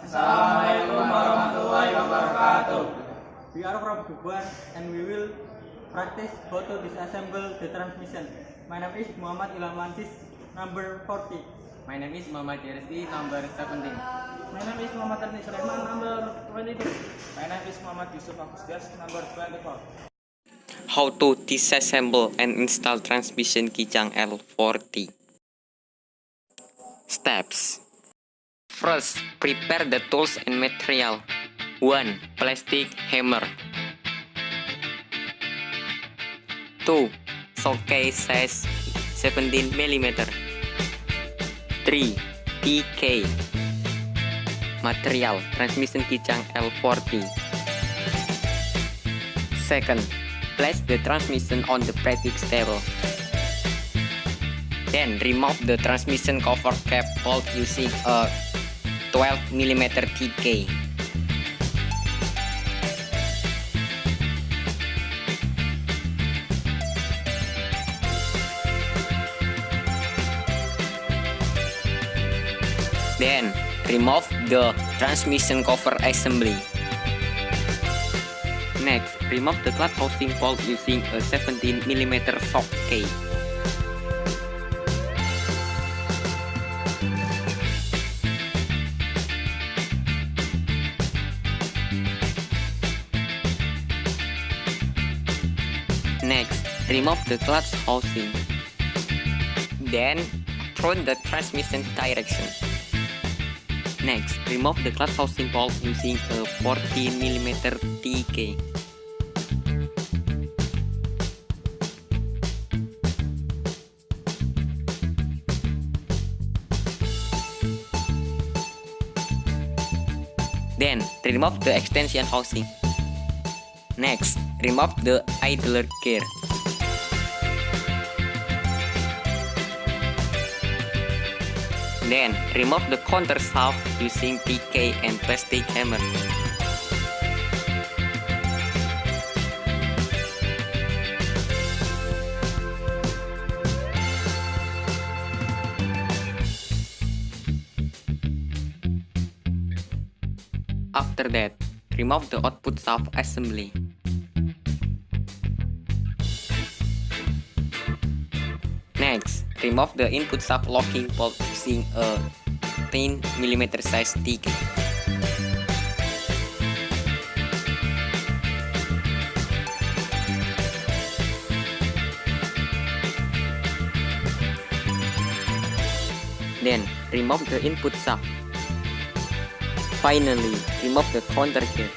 Assalamualaikum warahmatullahi wabarakatuh. We are from Dubai and we will practice how to disassemble the transmission. My name is Muhammad Ilham manzis number 40. My name is Muhammad Rizqi, number 17. My name is Muhammad Sulaiman, number 22. My name is yusuf, agustias, number 24. How to disassemble and install transmission kijang L40. Steps. First, prepare the tools and material. 1. Plastic hammer. 2. Socket size 17 mm. 3. TK. Material transmission kijang L40. Second, place the transmission on the Plastick table. Then remove the transmission cover cap bolt using a 12 mm TK. Then remove the transmission cover assembly. Next, remove the clutch housing bolt using a 17 mm socket. Next, remove the clutch housing. Then, turn the transmission direction. Next, remove the clutch housing bolt using a 14 mm TK. Then, remove the extension housing. Next, remove the idler gear. Then, remove the counter shaft using TK and plastic hammer. After that, remove the output shaft assembly. Next, remove the input shaft locking bolt using a 10 mm size TK. Then, remove the input shaft. Finally, remove the counter gear.